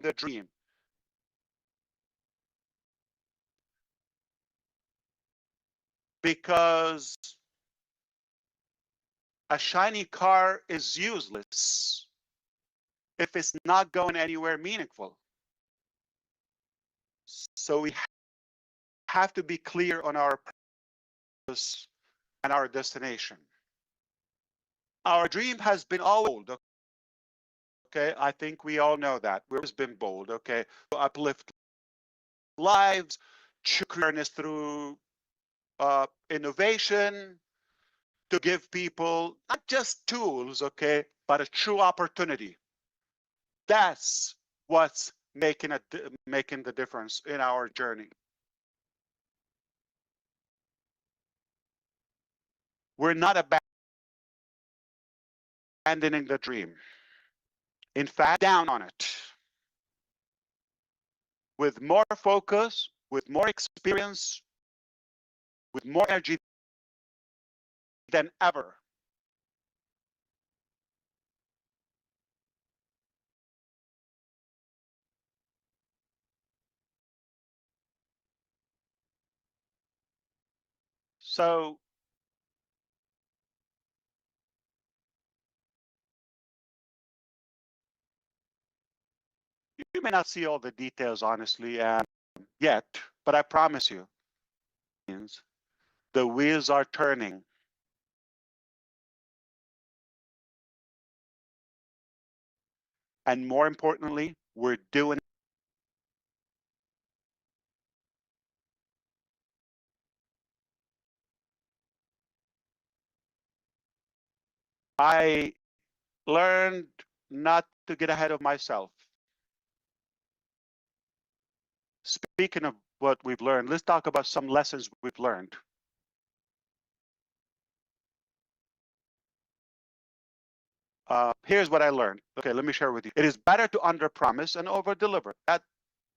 the dream. Because a shiny car is useless if it's not going anywhere meaningful. So we have to be clear on our purpose and our destination. Our dream has been always bold, okay? I think we all know that. We've always been bold, okay? To uplift lives, to awareness through innovation, to give people not just tools, okay, but a true opportunity. That's what's making the difference in our journey. We're not abandoning the dream. In fact, down on it. With more focus, with more experience, with more energy than ever. So you may not see all the details, honestly, yet, but I promise you, the wheels are turning. And more importantly, we're doing I learned not to get ahead of myself. Speaking of what we've learned, let's talk about some lessons we've learned. Here's what I learned. Okay, let me share with you. It is better to underpromise and overdeliver.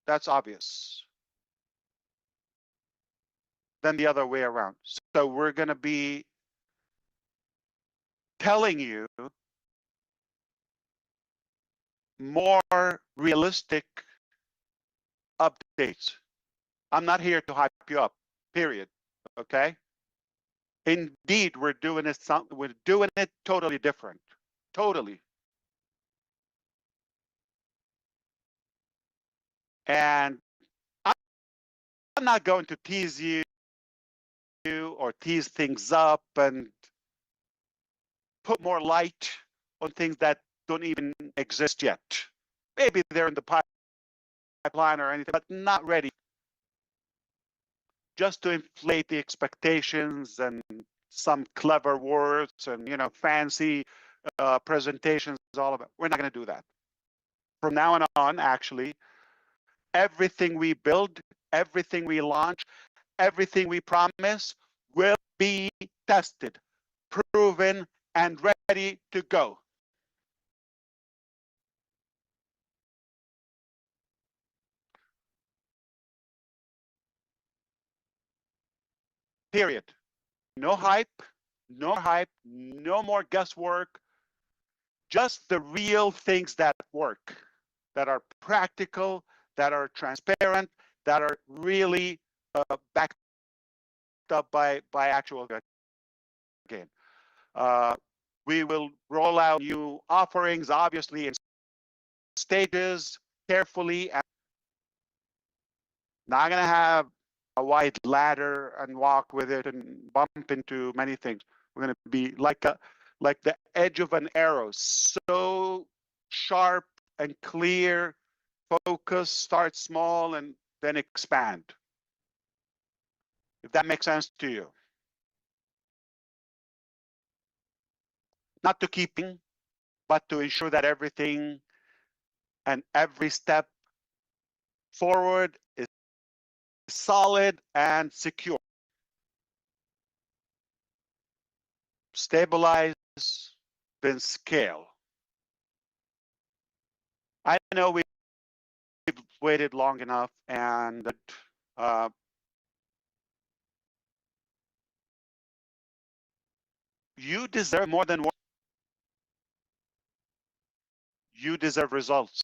That's obvious. Than the other way around. So we're going to be telling you more realistic updates. I'm not here to hype you up, period. Okay? Indeed, we're doing it totally different. Totally. And I'm not going to tease you or tease things up and put more light on things that don't even exist yet. Maybe they're in the pipeline or anything, but not ready. Just to inflate the expectations and some clever words and fancy presentations, all of it. We're not going to do that. From now on, actually, everything we build, everything we launch, everything we promise will be tested, proven, and ready to go. Period. No hype, no more guesswork, just the real things that work, that are practical, that are transparent, that are really backed up by actual gain. We will roll out new offerings, obviously, in stages, carefully, and not going to have a wide ladder and walk with it and bump into many things. We're going to be like the edge of an arrow, so sharp and clear. Focus, start small, and then expand. If that makes sense to you. Not to keeping, but to ensure that everything and every step forward is solid and secure. Stabilize, then scale. I know we've waited long enough, and you deserve more than one. You deserve results.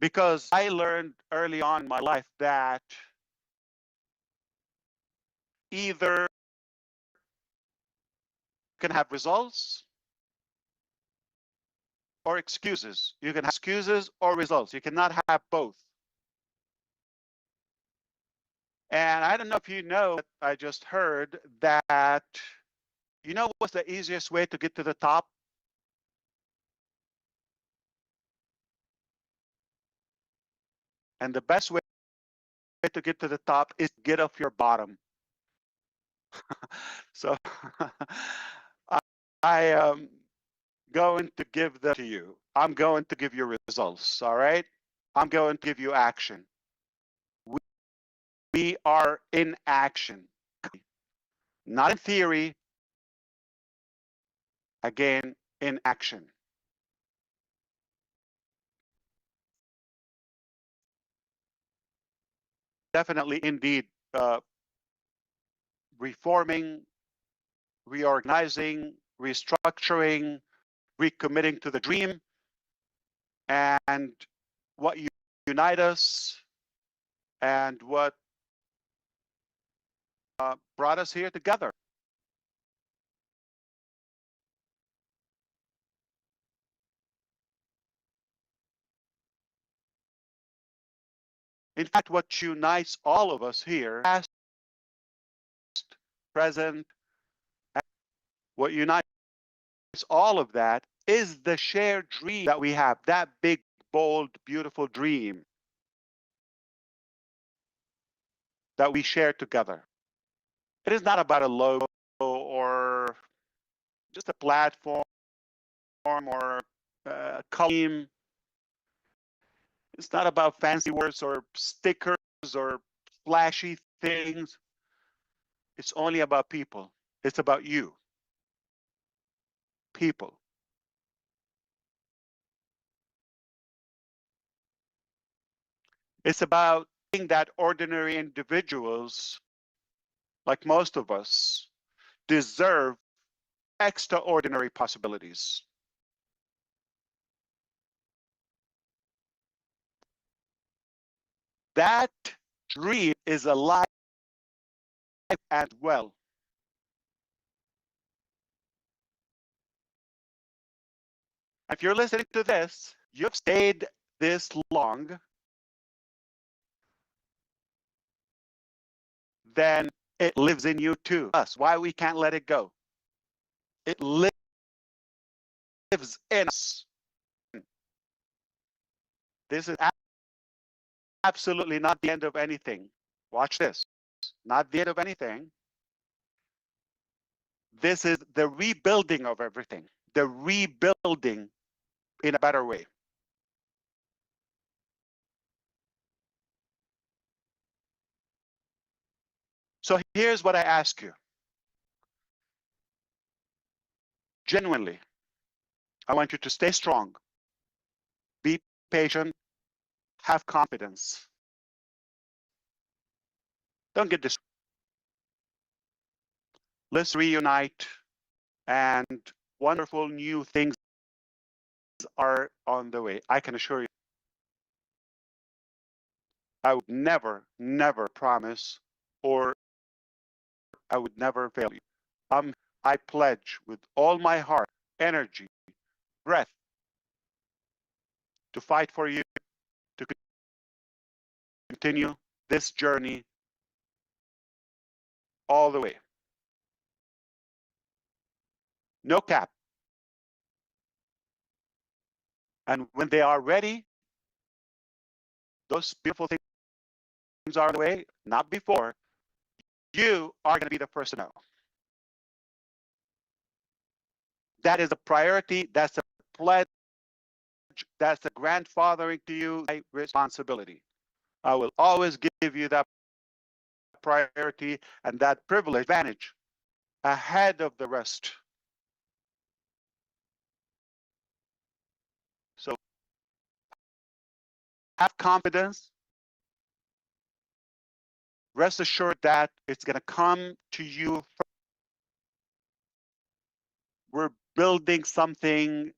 Because I learned early on in my life that either you can have results or excuses. You can have excuses or results. You cannot have both. And I don't know if you know, I just heard that, you know what's the easiest way to get to the top? And the best way to get to the top is get off your bottom. So I am going to give them to you. I'm going to give you results, all right? I'm going to give you action. We are in action, not in theory, again, in action. Definitely, indeed, reforming, reorganizing, restructuring, recommitting to the dream, and what unite us, and what brought us here together. In fact, what unites all of us here, past, present, what unites all of that is the shared dream that we have, that big, bold, beautiful dream that we share together. It is not about a logo or just a platform or a color. It's not about fancy words or stickers or flashy things. It's only about people. It's about you, people. It's about seeing that ordinary individuals, like most of us, deserve extraordinary possibilities. That dream is alive and well. If you're listening to this, you've stayed this long, then it lives in you too. That's why we can't let it go. It lives in us. This is absolutely not the end of anything. Watch this. Not the end of anything. This is the rebuilding of everything. The rebuilding in a better way. So here's what I ask you. Genuinely, I want you to stay strong, be patient, have confidence. Don't get this. Let's reunite, and wonderful new things are on the way. I can assure you. I would never, never promise, or I would never fail you. I pledge with all my heart, energy, breath to fight for you, to continue this journey all the way. No cap. And when they are ready, those beautiful things are on the way, not before. You are going to be the first to know. That is a priority. That's a pledge. That's a grandfathering to you, my responsibility. I will always give you that priority and that privilege, advantage ahead of the rest. So have confidence. Rest assured that it's going to come to you. We're building something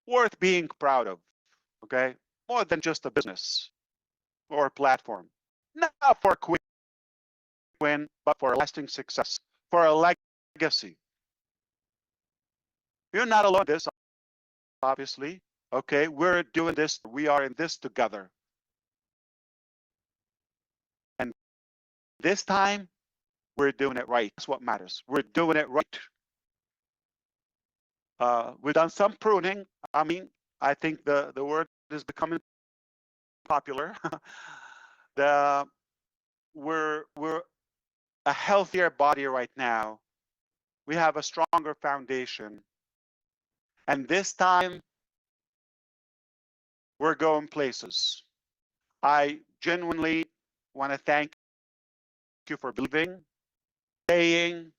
worth being proud of, okay? more than just a business or a platform. Not for a quick win, but for a lasting success, for a legacy. You're not alone in this, obviously. Okay, we're doing this. We are in this together. And this time, we're doing it right. That's what matters. We're doing it right. We've done some pruning. I mean, I think the word is becoming popular. We're a healthier body right now. We have a stronger foundation. And this time, we're going places. I genuinely want to thank you for believing, staying,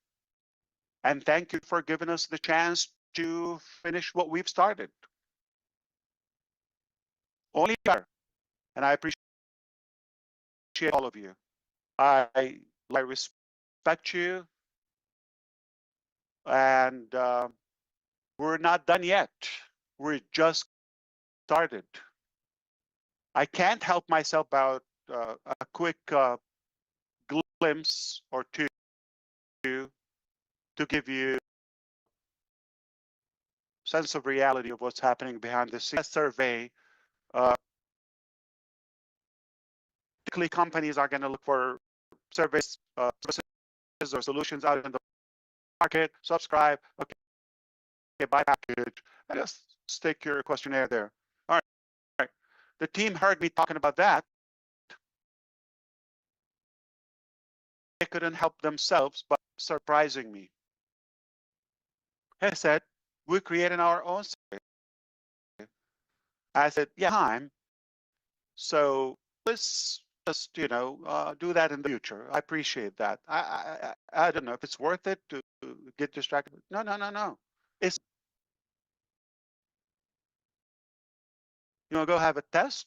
and thank you for giving us the chance to finish what we've started. Only better. And I appreciate all of you. I respect you. And we're not done yet. We're just started. I can't help myself about a quick glimpse or two to give you a sense of reality of what's happening behind the scenes. Survey. Typically, companies are going to look for services or solutions out in the market. Subscribe. Okay, buy package. And just stick your questionnaire there. All right. The team heard me talking about that. They couldn't help themselves but surprising me. He said, we're creating our own survey. I said, yeah, time. So let's just, do that in the future. I appreciate that. I don't know if it's worth it to get distracted. No. It's, you want to go have a test?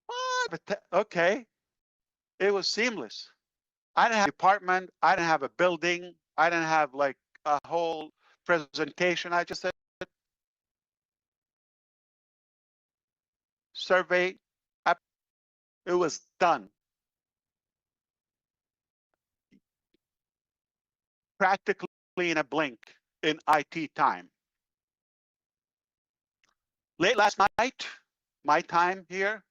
What? Okay. It was seamless. I didn't have a department. I didn't have a building. I didn't have like a whole presentation. I just said, survey. It was done. Practically in a blink in IT time. Late last night, my time here,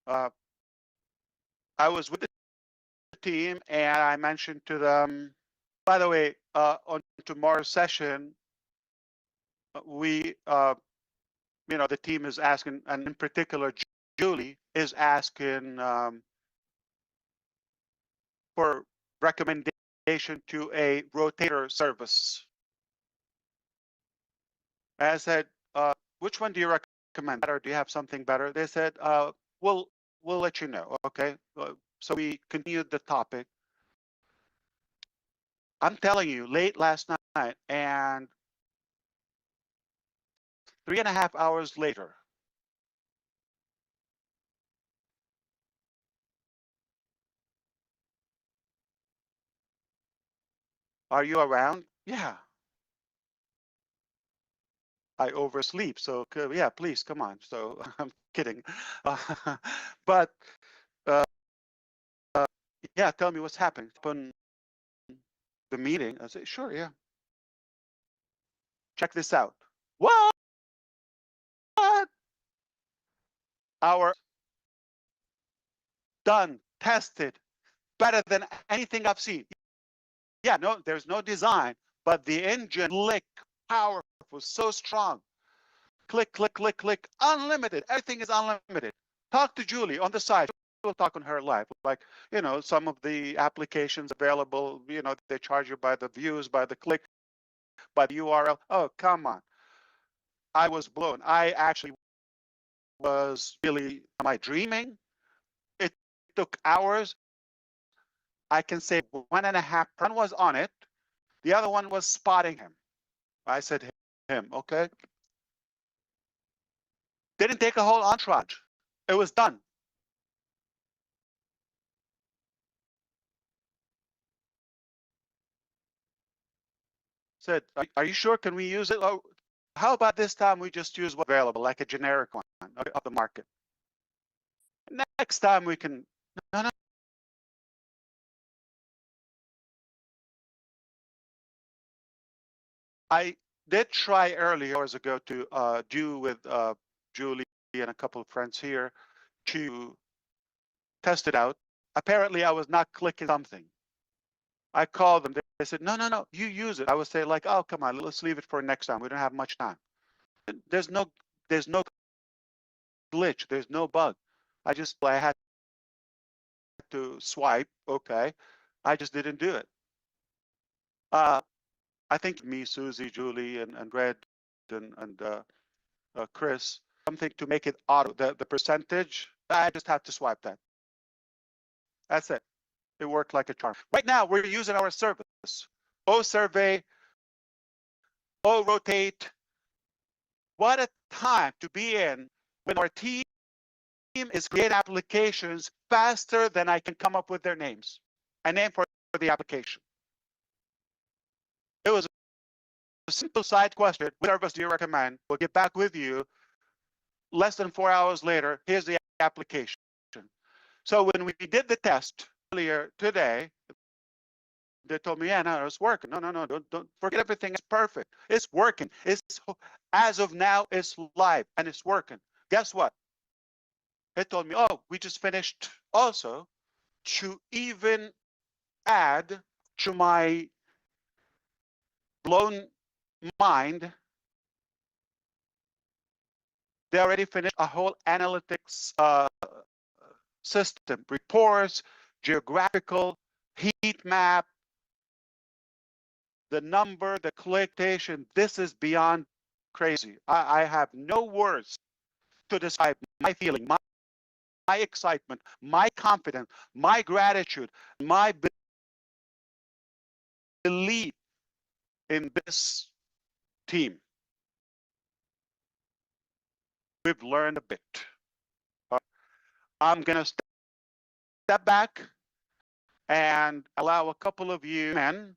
I was with the team and I mentioned to them, by the way, on tomorrow's session, we, the team is asking, and in particular, Julie is asking for recommendation to a rotator service. I said, which one do you recommend? Or do you have something better? They said, we'll let you know. Okay. So we continued the topic. I'm telling you, late last night and 3.5 hours later, are you around? Yeah. I oversleep. So yeah, please come on. So I'm kidding. But yeah, tell me what's happening. Open the meeting. I said, sure, yeah. Check this out. What? Our done, tested, better than anything I've seen. Yeah, no, there's no design, but the engine, click, powerful, so strong. Click, unlimited. Everything is unlimited. Talk to Julie on the side. We'll talk on her live. Like, some of the applications available, they charge you by the views, by the click, by the URL. Oh, come on. I was blown. I actually was really, am I dreaming? It took hours. I can say 1.5 one was on it. The other one was spotting him. I said him, okay. Didn't take a whole entourage. It was done. Said, are you sure? Can we use it? Oh, how about this time we just use what's available, like a generic one of the market? Next time we can, no. I did try earlier hours ago to do with Julie and a couple of friends here to test it out. Apparently I was not clicking something. I called them. They said, no, you use it. I would say like, oh, come on, let's leave it for next time. We don't have much time. There's no glitch. There's no bug. I had to swipe. Okay. I just didn't do it. I think me, Susie, Julie, and Red, and Chris, something to make it auto. The percentage, I just have to swipe that. That's it. It worked like a charm. Right now, we're using our service. O survey, O rotate. What a time to be in when our team is creating applications faster than I can come up with their names. A name for the application. It was a simple side question. What service do you recommend? We'll get back with you. Less than 4 hours later, here's the application. So when we did the test earlier today, they told me, yeah, no, it's working. No, don't forget everything. It's perfect. It's working. It's, as of now, it's live and it's working. Guess what? They told me, oh, we just finished also to even add to my blown mind. They already finished a whole analytics system, reports, geographical, heat map, the number, the clickation. This is beyond crazy. I have no words to describe my feeling, my excitement, my confidence, my gratitude, my belief in this team. We've learned a bit. I'm going to step back and allow a couple of you men,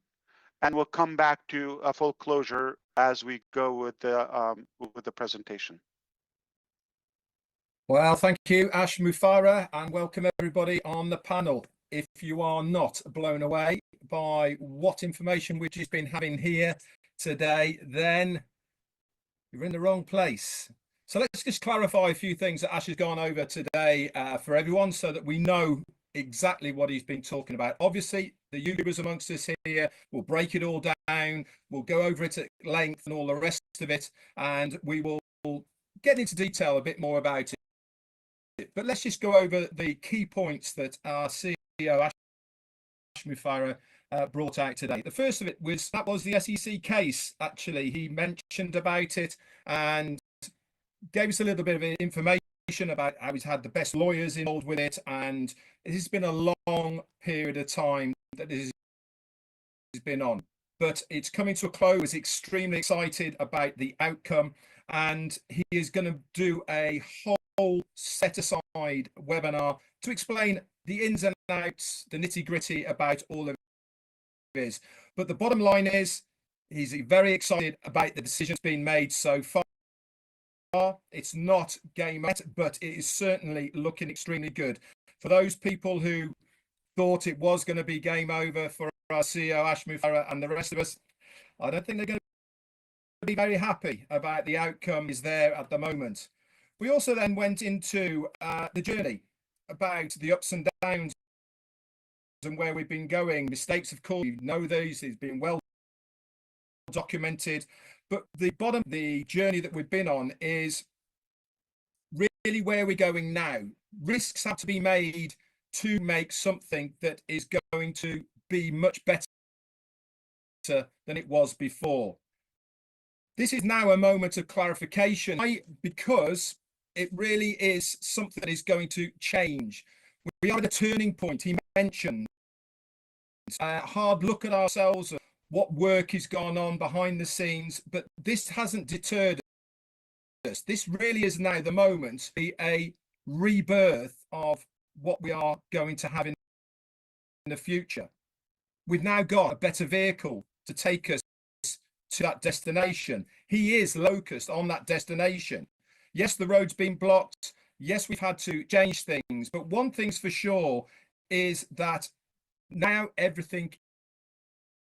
and we'll come back to a full closure as we go with the presentation. Well, thank you, ASH MUfreh, and welcome everybody on the panel. If you are not blown away by what information we've just been having here today, then you're in the wrong place. So let's just clarify a few things that Ash has gone over today for everyone so that we know exactly what he's been talking about. Obviously, the YouTubers amongst us here will break it all down. We'll go over it at length and all the rest of it, and we will get into detail a bit more about it. But let's just go over the key points that our CEO, ASH MUfreh, brought out today. The first of it was the SEC case. Actually, he mentioned about it and gave us a little bit of information about how he's had the best lawyers involved with it, and it has been a long period of time that this has been on, but it's coming to a close. He's extremely excited about the outcome, and he is going to do a whole set aside webinar to explain the ins and outs, the nitty-gritty about all of this. But the bottom line is he's very excited about the decisions being made so far. It's not game yet, but it is certainly looking extremely good. For those people who thought it was going to be game over for our CEO, ASH MUfreh, and the rest of us, I don't think they're going to be very happy about the outcome is there at the moment. We also then went into the journey about the ups and downs and where we've been going. Mistakes, of course, you know these, it's been well documented. But the journey that we've been on is really where we're going now. Risks have to be made to make something that is going to be much better than it was before. This is now a moment of clarification because it really is something that is going to change. We are at a turning point. He mentioned a hard look at ourselves, what work has gone on behind the scenes, but this hasn't deterred us. This really is now the moment to be a rebirth of what we are going to have in the future. We've now got a better vehicle to take us to that destination. He is locust on that destination. Yes, the road's been blocked. Yes, we've had to change things. But one thing's for sure is that now everything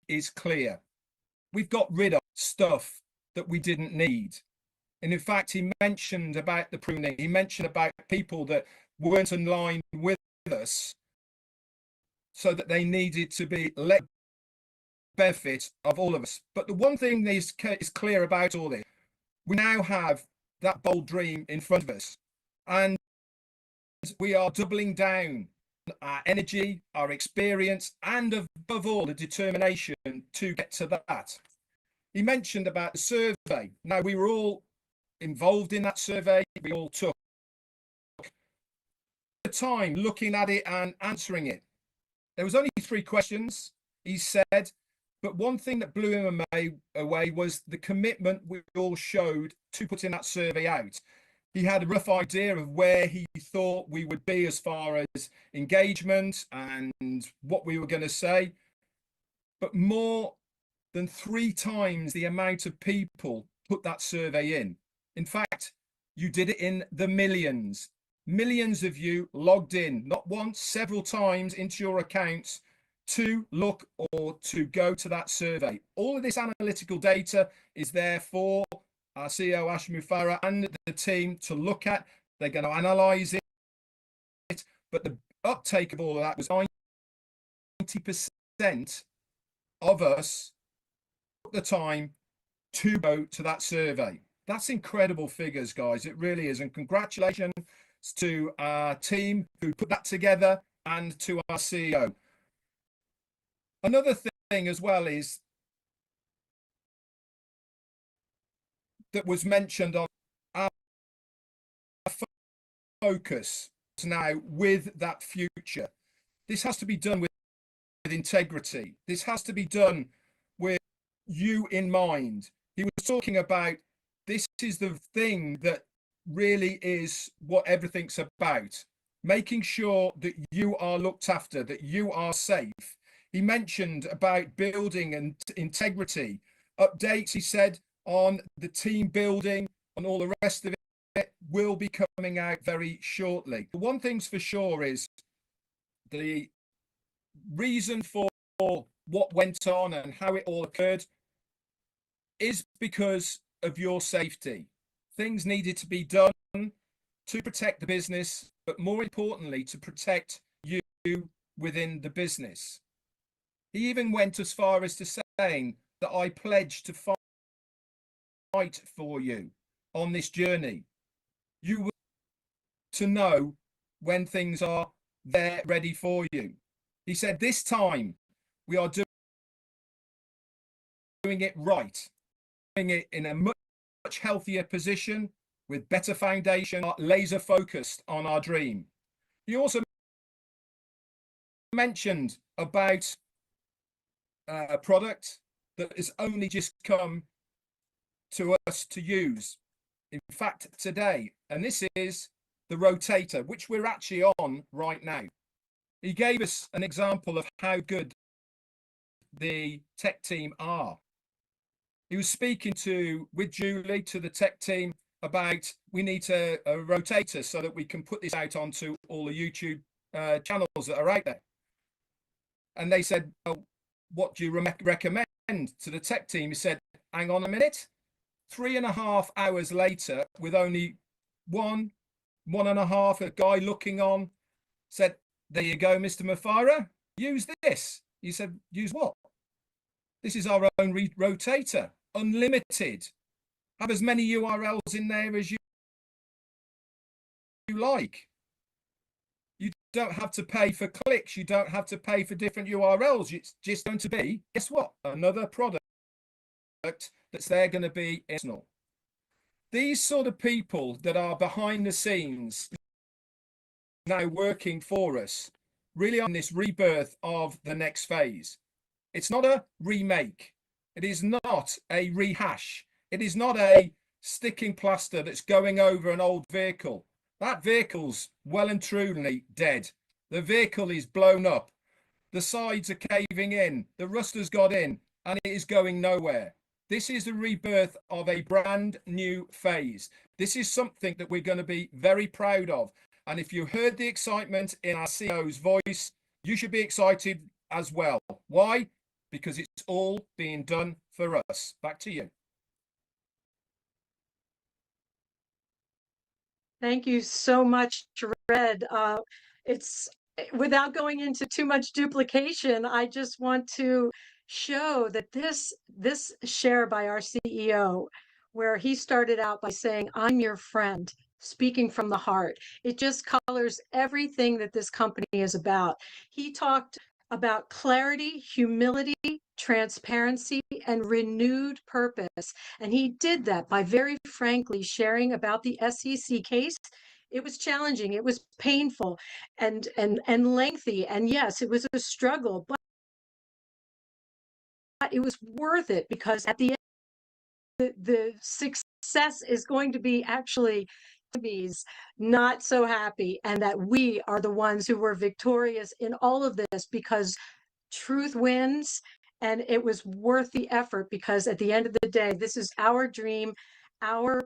is clear. We've got rid of stuff that we didn't need. And in fact, he mentioned about the pruning. He mentioned about people that weren't in line with us, so that they needed to be let benefit of all of us. But the one thing that is clear about all this, we now have that bold dream in front of us, and we are doubling down our energy, our experience, and above all, the determination to get to that. He mentioned about the survey. Now, we were all involved in that survey. We all took the time looking at it and answering it. There was only 3 questions, he said, but one thing that blew him away was the commitment we all showed to putting that survey out. He had a rough idea of where he thought we would be as far as engagement and what we were going to say, but more than 3 times the amount of people put that survey in. In fact, you did it in the millions. Millions of you logged in, not once, several times into your accounts to look or to go to that survey. All of this analytical data is there for our CEO, ASH MUfreh, and the team to look at. They're going to analyze it. But the uptake of all of that was 90% of us took the time to go to that survey. That's incredible figures, guys. It really is. And congratulations to our team who put that together and to our CEO. Another thing as well is that was mentioned on our focus now with that future. This has to be done with integrity. This has to be done with you in mind. He was talking about this is the thing that really is what everything's about, making sure that you are looked after, that you are safe. He mentioned about building and integrity, updates, he said, on the team building and all the rest of it will be coming out very shortly. One thing's for sure is the reason for what went on and how it all occurred is because of your safety. Things needed to be done to protect the business, but more importantly, to protect you within the business. He even went as far as to saying that I pledge to fight for you on this journey. You will to know when things are there ready for you. He said this time we are doing it right, doing it in a much healthier position with better foundation, laser focused on our dream. He also mentioned about a product that has only just come to us to use, in fact, today, and this is the rotator, which we're actually on right now. He gave us an example of how good the tech team are. He was speaking with Julie, to the tech team, about we need a rotator so that we can put this out onto all the YouTube channels that are out there. And they said, well, what do you recommend to the tech team? He said, hang on a minute. 3.5 hours later, with only one and a half, a guy looking on, said, there you go, Mr. MUFAREH, use this. He said, use what? This is our own rotator, unlimited. Have as many URLs in there as you like. You don't have to pay for clicks. You don't have to pay for different URLs. It's just going to be, guess what? Another product that's there going to be personal. These sort of people that are behind the scenes now working for us, really on this rebirth of the next phase. It's not a remake. It is not a rehash. It is not a sticking plaster that's going over an old vehicle. That vehicle's well and truly dead. The vehicle is blown up. The sides are caving in. The rust has got in and it is going nowhere. This is the rebirth of a brand new phase. This is something that we're going to be very proud of. And if you heard the excitement in our CEO's voice, you should be excited as well. Why? Because it's all being done for us. Back to you. Thank you so much, Red. It's without going into too much duplication, I just want to show that this share by our CEO, where he started out by saying, "I'm your friend," speaking from the heart. It just colors everything that this company is about. He talked about clarity, humility, transparency, and renewed purpose. And he did that by very frankly sharing about the SEC case. It was challenging, it was painful and lengthy. And yes, it was a struggle, but it was worth it, because at the end, the success is going to be actually not so happy, and that we are the ones who were victorious in all of this, because truth wins, and it was worth the effort, because at the end of the day, this is our dream, our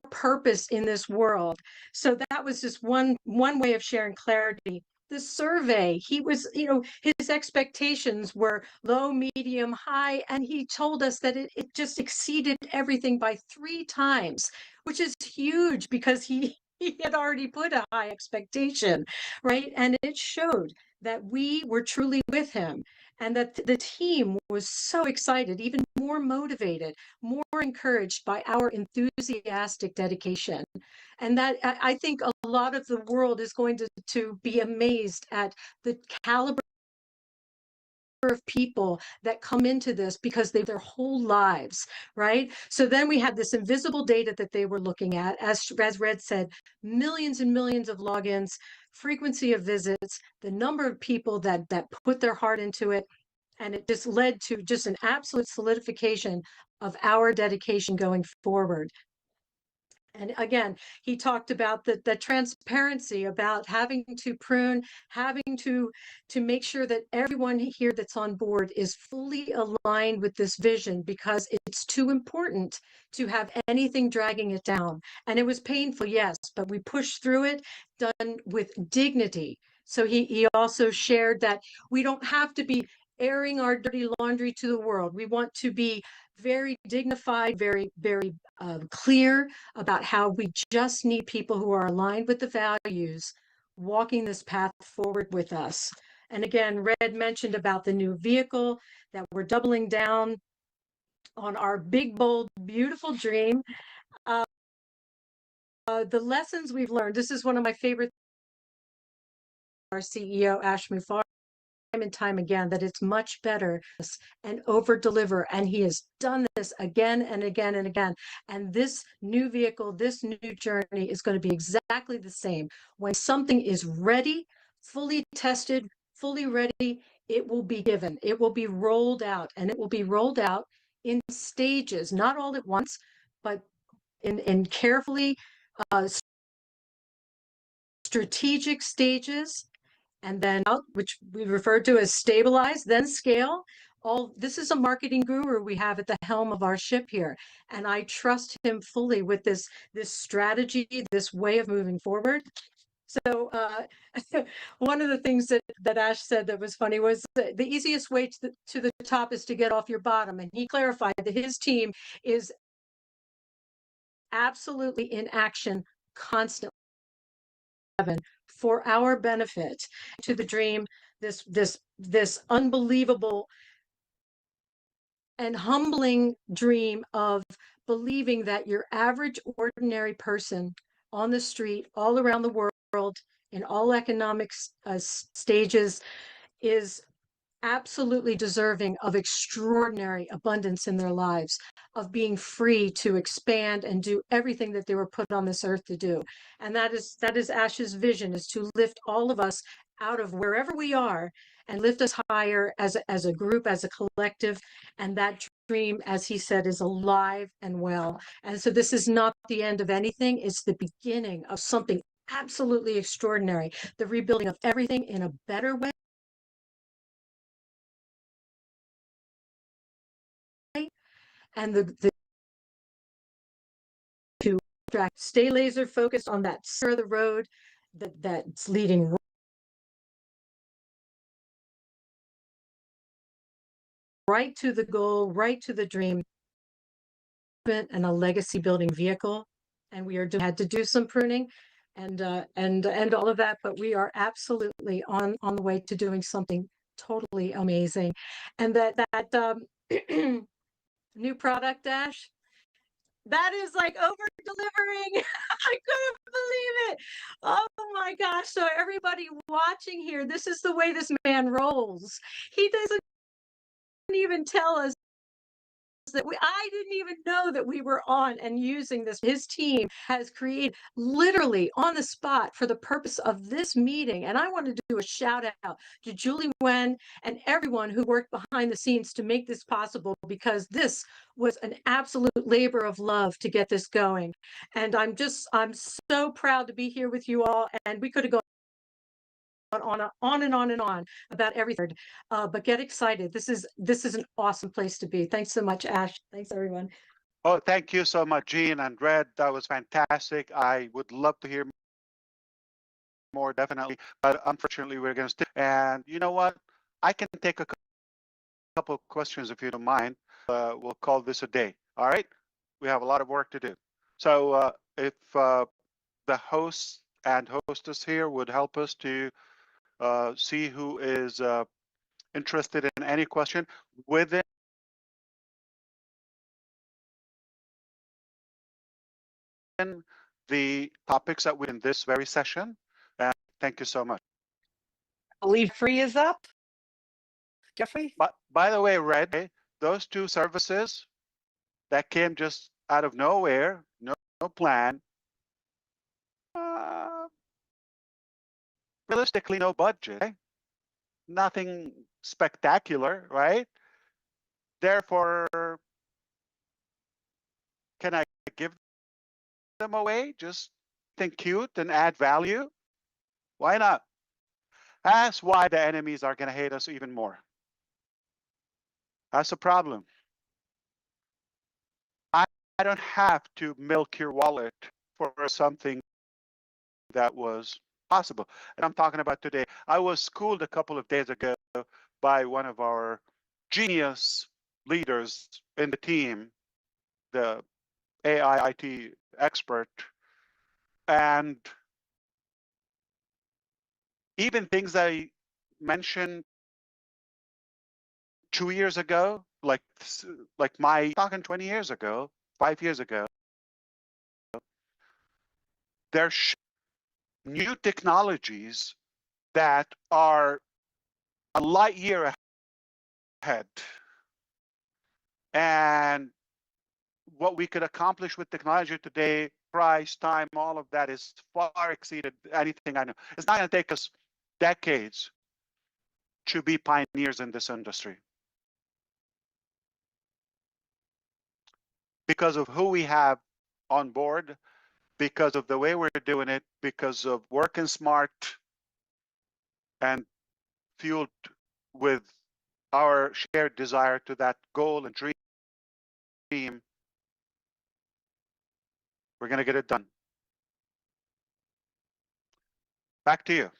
purpose in this world. So that was just one way of sharing clarity. The survey, he was, his expectations were low, medium, high, and he told us that it just exceeded everything by 3 times, which is huge, because he had already put a high expectation, right? And it showed that we were truly with him, and that the team was so excited, even more motivated, more encouraged by our enthusiastic dedication. And that I think a lot of the world is going to be amazed at the caliber of people that come into this, because they their whole lives, right? So then we had this invisible data that they were looking at, as Red said, millions and millions of logins, frequency of visits, the number of people that put their heart into it. And it just led to just an absolute solidification of our dedication going forward. And again, he talked about the transparency, about having to prune, having to make sure that everyone here that's on board is fully aligned with this vision, because it's too important to have anything dragging it down. And it was painful, yes, but we pushed through it, done with dignity. So he also shared that we don't have to be airing our dirty laundry to the world. We want to be very dignified, very, very clear about how we just need people who are aligned with the values, walking this path forward with us. And again, Red mentioned about the new vehicle, that we're doubling down on our big, bold, beautiful dream. The lessons we've learned, this is one of my favorite, our CEO, ASH MUfreh, time and time again, that it's much better and over deliver. And he has done this again and again and again. And this new vehicle, this new journey is going to be exactly the same. When something is ready, fully tested, fully ready, it will be given, it will be rolled out, and it will be rolled out in stages, not all at once, but in carefully strategic stages. And then out, which we refer to as stabilize, then scale. All this is a marketing guru we have at the helm of our ship here, and I trust him fully with this strategy, this way of moving forward. So one of the things that Ash said that was funny was the easiest way to the top is to get off your bottom, and he clarified that his team is absolutely in action constantly for our benefit, to the dream, this unbelievable and humbling dream of believing that your average ordinary person on the street all around the world in all economic stages is absolutely deserving of extraordinary abundance in their lives, of being free to expand and do everything that they were put on this earth to do. And that is Ash's vision, is to lift all of us out of wherever we are and lift us higher as a group, as a collective. And that dream, as he said, is alive and well. And so this is not the end of anything, it's the beginning of something absolutely extraordinary, the rebuilding of everything in a better way. and the to stay laser focused on that center of the road that's leading right to the goal, right to the dream, and a legacy building vehicle. And we had to do some pruning and all of that, but we are absolutely on the way to doing something totally amazing. And that new product, Ash, that is like over delivering. I couldn't believe it. Oh my gosh. So everybody watching here, this is the way this man rolls. He doesn't even tell us that I didn't even know that we were on and using this. His team has created literally on the spot for the purpose of this meeting. And I want to do a shout out to Julie Wen and everyone who worked behind the scenes to make this possible, because this was an absolute labor of love to get this going. And I'm so proud to be here with you all. And we could have gone on and on and on about everything, but get excited. This is an awesome place to be. Thanks so much, Ash. Thanks, everyone. Oh, thank you so much, Jean and Red. That was fantastic. I would love to hear more, definitely, but unfortunately we're going to stick. And you know what? I can take a couple of questions if you don't mind. We'll call this a day. All right? We have a lot of work to do. So if the host and hostess here would help us to see who is interested in any question within the topics that we're in this very session. And thank you so much. I believe free is up. Jeffrey? But by the way, Red, those two services that came just out of nowhere, no plan, realistically, no budget, nothing spectacular, right? Therefore, can I give them away? Just think cute and add value? Why not? That's why the enemies are going to hate us even more. That's a problem. I don't have to milk your wallet for something that was possible. And I'm talking about today. I was schooled a couple of days ago by one of our genius leaders in the team, the AI IT expert. And even things I mentioned 2 years ago, like my talking 20 years ago, 5 years ago, there's new technologies that are a light year ahead. And what we could accomplish with technology today, price, time, all of that is far exceeded anything I know. It's not going to take us decades to be pioneers in this industry, because of who we have on board, because of the way we're doing it, because of working smart and fueled with our shared desire to that goal and dream. We're going to get it done. Back to you.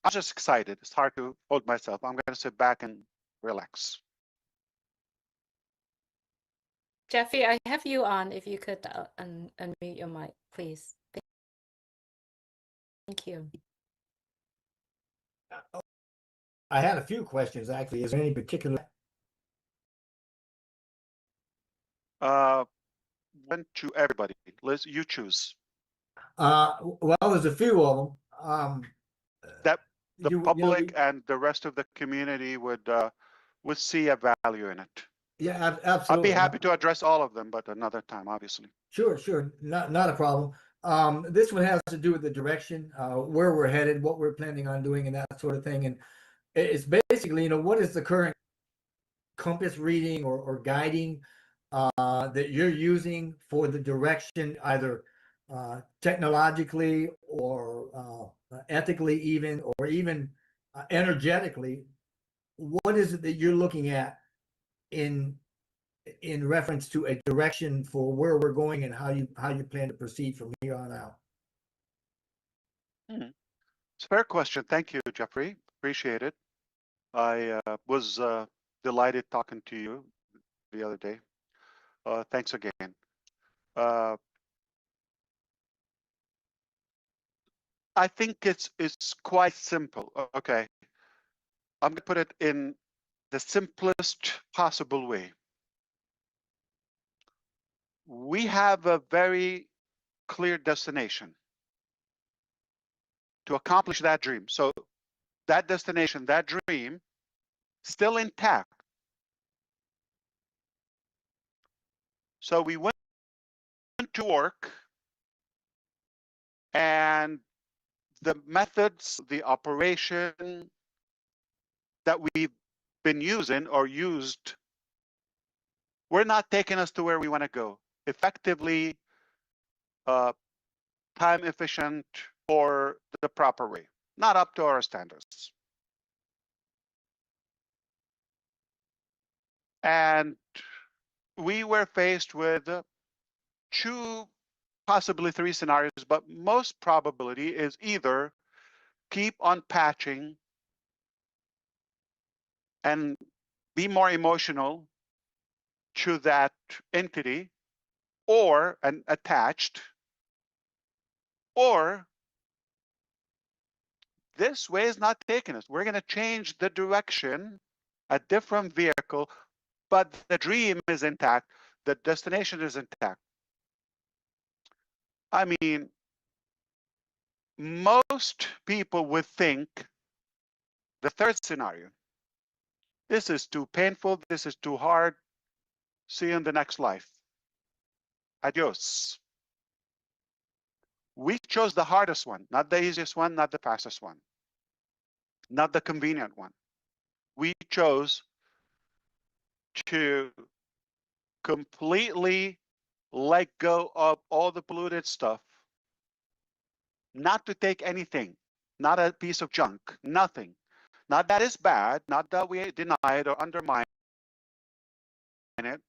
I'm just excited. It's hard to hold myself. I'm going to sit back and relax. Jeffrey, I have you on. If you could unmute your mic, please. Thank you. I had a few questions, actually. Is there any particular? One to everybody. Liz, you choose. Well, there's a few of them. That the public and the rest of the community would see a value in it. Yeah, absolutely. I'd be happy to address all of them, but another time, obviously. Sure. Not a problem. This one has to do with the direction, where we're headed, what we're planning on doing, and that sort of thing. And it's basically, what is the current compass reading or guiding that you're using for the direction, either technologically or ethically even, or even energetically? What is it that you're looking at in in reference to a direction for where we're going and how you plan to proceed from here on out. It's a fair question. Thank you, Jeffrey. Appreciate it. I was delighted talking to you the other day. Thanks again. I think it's quite simple. Okay, I'm gonna put it in the simplest possible way. We have a very clear destination to accomplish that dream. So that destination, that dream, still intact. So we went to work, and the methods, the operation that we've been using or used, we're not taking us to where we want to go effectively, time efficient, or the proper way, not up to our standards. And we were faced with 2, possibly 3 scenarios, but most probability is either keep on patching and be more emotional to that entity or attached, or this way is not taking us. We're going to change the direction, a different vehicle, but the dream is intact, the destination is intact. I mean, most people would think the third scenario. This is too painful, this is too hard. See you in the next life. Adios. We chose the hardest one, not the easiest one, not the fastest one, not the convenient one. We chose to completely let go of all the polluted stuff, not to take anything, not a piece of junk, nothing. Not that it's bad, not that we deny it or undermine it.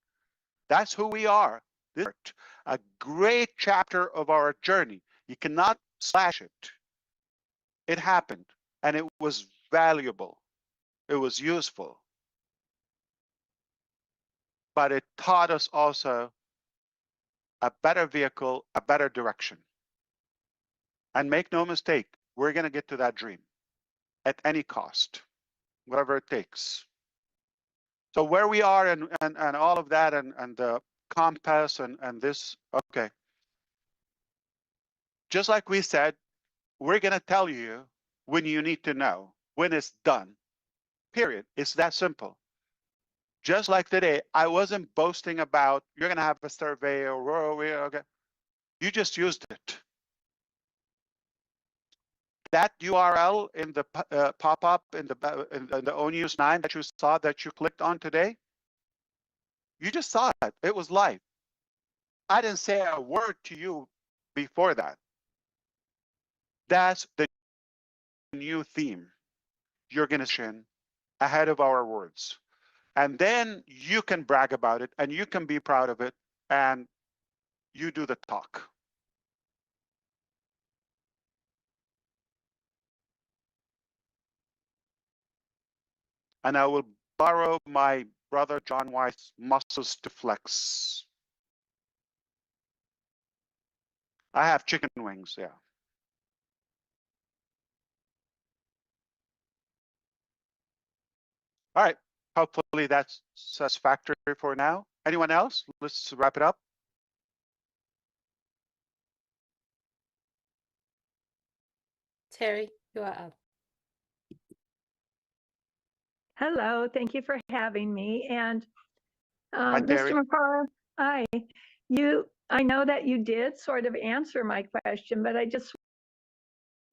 That's who we are. This is a great chapter of our journey. You cannot slash it. It happened, and it was valuable. It was useful. But it taught us also a better vehicle, a better direction. And make no mistake, we're going to get to that dream at any cost, whatever it takes. So where we are and all of that and the compass and this, okay. Just like we said, we're going to tell you when you need to know, when it's done, period. It's that simple. Just like today, I wasn't boasting about you're going to have a survey or okay. You just used it. That URL in the pop-up in the ONEWS 9 that you saw, that you clicked on today, you just saw it. It was live. I didn't say a word to you before that. That's the new theme. You're going to shin ahead of our words. And then you can brag about it and you can be proud of it and you do the talk. And I will borrow my brother John White's muscles to flex. I have chicken wings, yeah. All right, hopefully that's satisfactory for now. Anyone else? Let's wrap it up. Terry, you are up. Hello, thank you for having me. And Hi, Terry. Mr. MUFAREH, hi. I know that you did sort of answer my question, but I just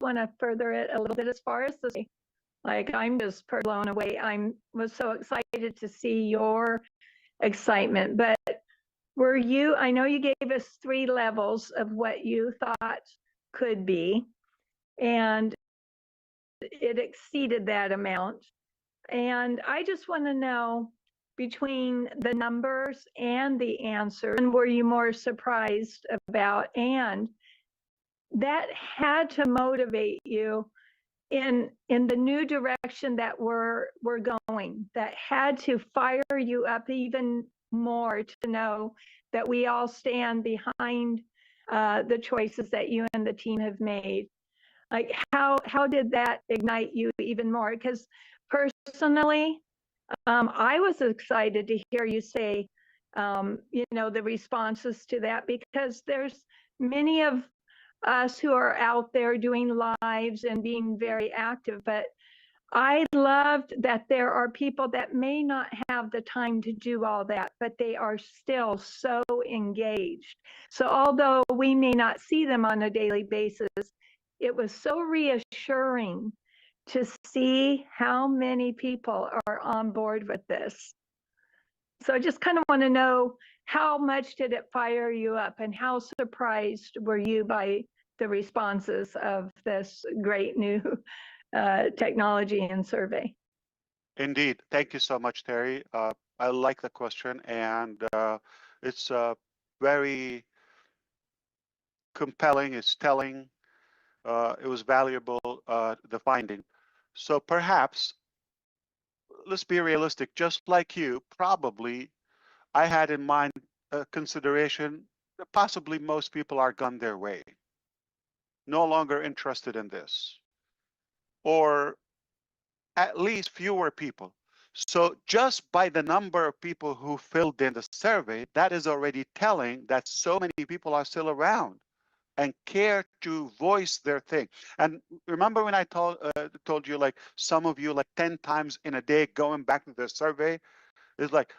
want to further it a little bit as far as the, like, I'm just blown away. Was so excited to see your excitement, but I know you gave us 3 levels of what you thought could be, and it exceeded that amount. And I just want to know, between the numbers and the answer? And were you more surprised about? And that had to motivate you in the new direction that we're going. That had to fire you up even more to know that we all stand behind the choices that you and the team have made. Like how did that ignite you even more? Because personally, I was excited to hear you say, the responses to that, because there's many of us who are out there doing lives and being very active, but I loved that there are people that may not have the time to do all that, but they are still so engaged. So although we may not see them on a daily basis, it was so reassuring to see how many people are on board with this. So I just kind of want to know, how much did it fire you up, and how surprised were you by the responses of this great new technology and survey? Indeed. Thank you so much, Terry. I like the question, and it's very compelling. It's telling. It was valuable, the finding. So perhaps, let's be realistic. Just like you, probably I had in mind a consideration that possibly most people are gone their way, no longer interested in this, or at least fewer people. So just by the number of people who filled in the survey, that is already telling that so many people are still around and care to voice their thing. And remember when I told you, like, some of you, like 10 times in a day going back to the survey, it's like,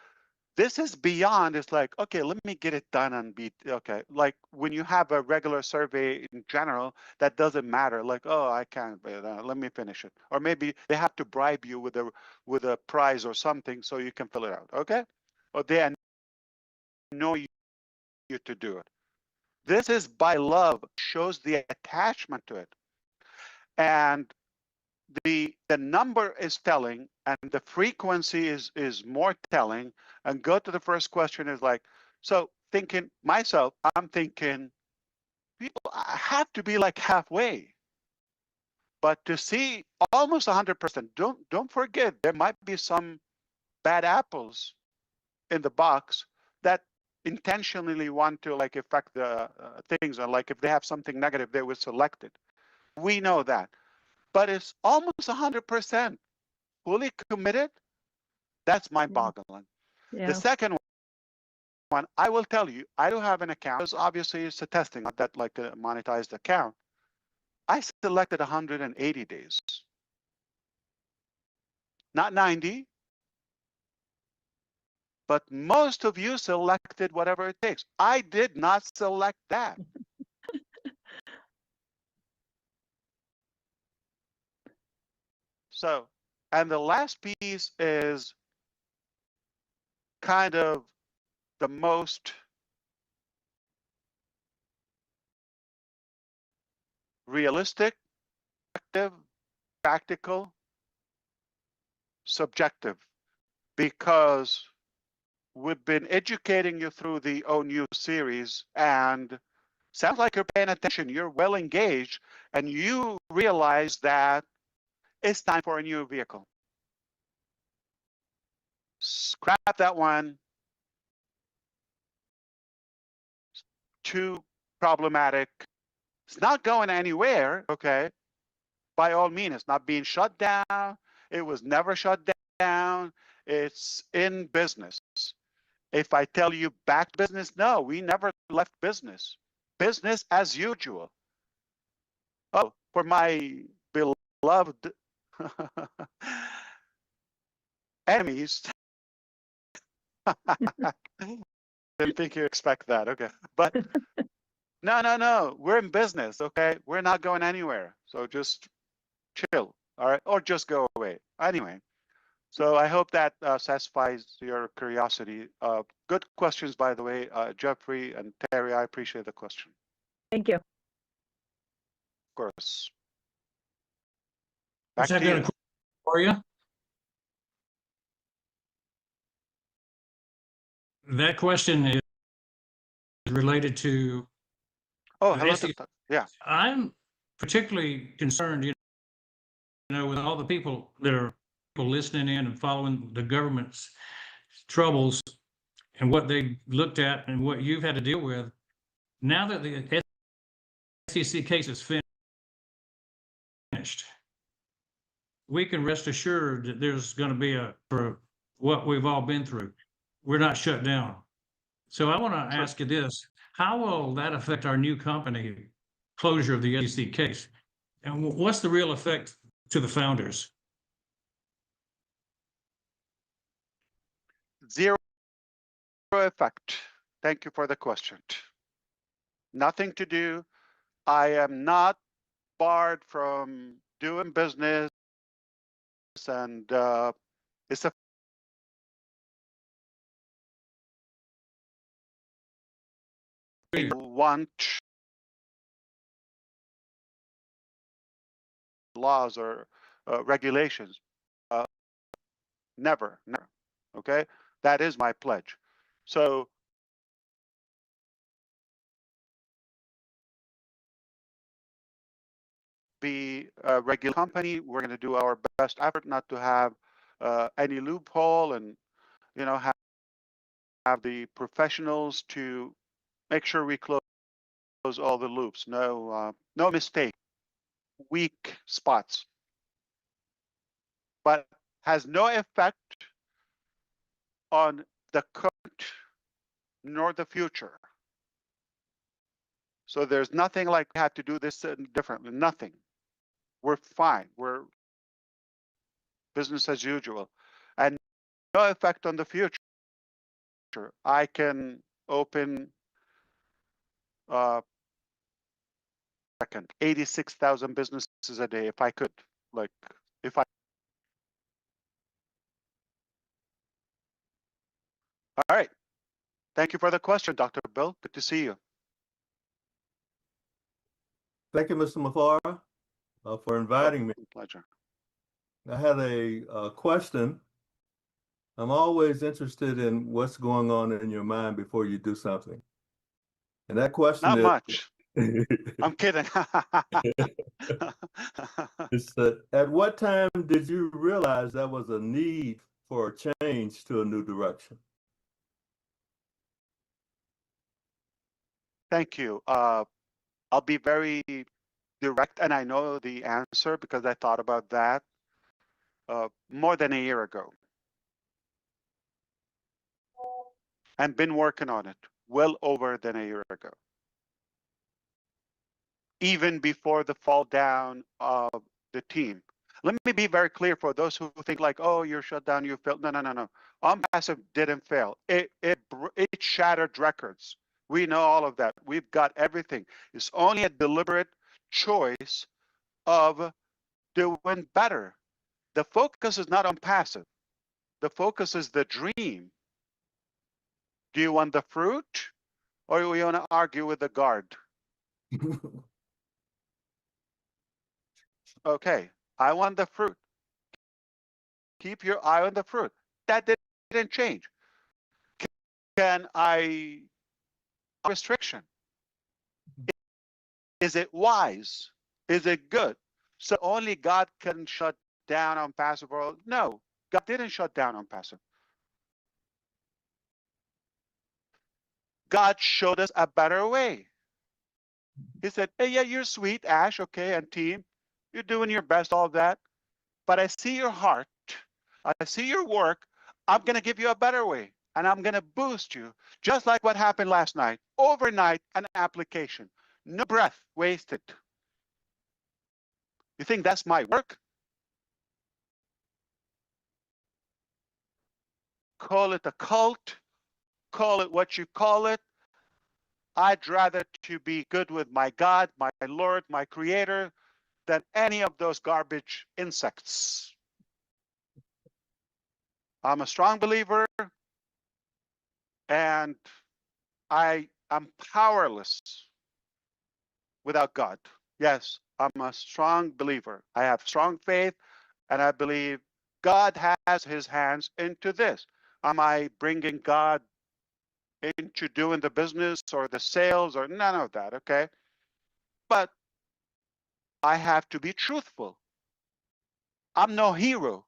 this is beyond. It's like, okay, let me get it done and be okay. Like when you have a regular survey in general, that doesn't matter. Like, oh, I can't, let me finish it. Or maybe they have to bribe you with a prize or something so you can fill it out. Okay, or they know you to do it. This is by love, shows the attachment to it, and the number is telling, and the frequency is more telling. And go to the first question is like, so thinking myself, I'm thinking people have to be like halfway, but to see almost 100%, don't forget there might be some bad apples in the box that intentionally want to like affect the things, and like if they have something negative, they will select it. We know that, but it's almost 100% fully committed. That's mind-boggling. Yeah. The second one, I will tell you, I do have an account. Because obviously, it's a testing, not that like a monetized account. I selected 180 days, not 90. But most of you selected whatever it takes. I did not select that. So, and the last piece is kind of the most realistic, practical, subjective, because we've been educating you through the ONU series, and sounds like you're paying attention, you're well engaged, and you realize that it's time for a new vehicle. Scrap that one. Too problematic. It's not going anywhere, okay? By all means, it's not being shut down. It was never shut down. It's in business. If I tell you back to business, no, we never left business. Business as usual. Oh, for my beloved enemies. Didn't think you expect that, okay. But no, we're in business, okay? We're not going anywhere. So just chill, all right? Or just go away. Anyway, so I hope that satisfies your curiosity. Good questions, by the way, Jeffrey and Terry, I appreciate the question. Thank you. Of course. Back to you. For you. That question is related to Oh, the hello, SEC. Doctor. Yeah. I'm particularly concerned, with all the people that are listening in and following the government's troubles and what they looked at and what you've had to deal with. Now that the SEC case is finished, we can rest assured that there's going to be for what we've all been through. We're not shut down. So I want to ask you this: how will that affect our new company closure of the SEC case? And what's the real effect to the founders? Zero effect. Thank you for the question. Nothing to do. I am not barred from doing business, and it's a want laws or regulations. Never. Okay, that is my pledge. So be a regular company. We're going to do our best effort not to have any loophole, and have the professionals to make sure we close all the loops. No mistake, weak spots, but has no effect on the current nor the future. So there's nothing like we have to do this differently. Nothing. We're fine. We're business as usual, and no effect on the future. I can open 86,000 businesses a day if I could. Like if I. All right. Thank you for the question, Dr. Bill. Good to see you. Thank you, Mr. MUFAREH, for inviting me. Pleasure. I had a question. I'm always interested in what's going on in your mind before you do something. And that question Not is... much. I'm kidding. It's at what time did you realize there was a need for a change to a new direction? Thank you. I'll be very direct, and I know the answer because I thought about that more than a year ago and been working on it well over than a year ago. Even before the fall down of the team. Let me be very clear for those who think like, oh, you're shut down, you failed. No. ONPASSIVE didn't fail. It shattered records. We know all of that. We've got everything. It's only a deliberate choice of doing better. The focus is not on passive. The focus is the dream. Do you want the fruit, or do you want to argue with the guard? Okay, I want the fruit. Keep your eye on the fruit. That didn't change. Can I restriction? Is it wise? Is it good? So only God can shut down ONPASSIVE world? No, God didn't shut down ONPASSIVE. God showed us a better way. He said, hey, yeah, you're sweet, Ash, okay, and team. You're doing your best, all of that. But I see your heart. I see your work. I'm going to give you a better way. And I'm going to boost you. Just like what happened last night. Overnight, an application. No breath wasted. You think that's my work? Call it a cult. Call it what you call it. I'd rather to be good with my God, my Lord, my Creator, than any of those garbage insects. I'm a strong believer, and I am powerless without God. Yes, I'm a strong believer. I have strong faith, and I believe God has his hands into this. Am I bringing God what you do in the business or the sales or none of that, okay? But I have to be truthful. I'm no hero.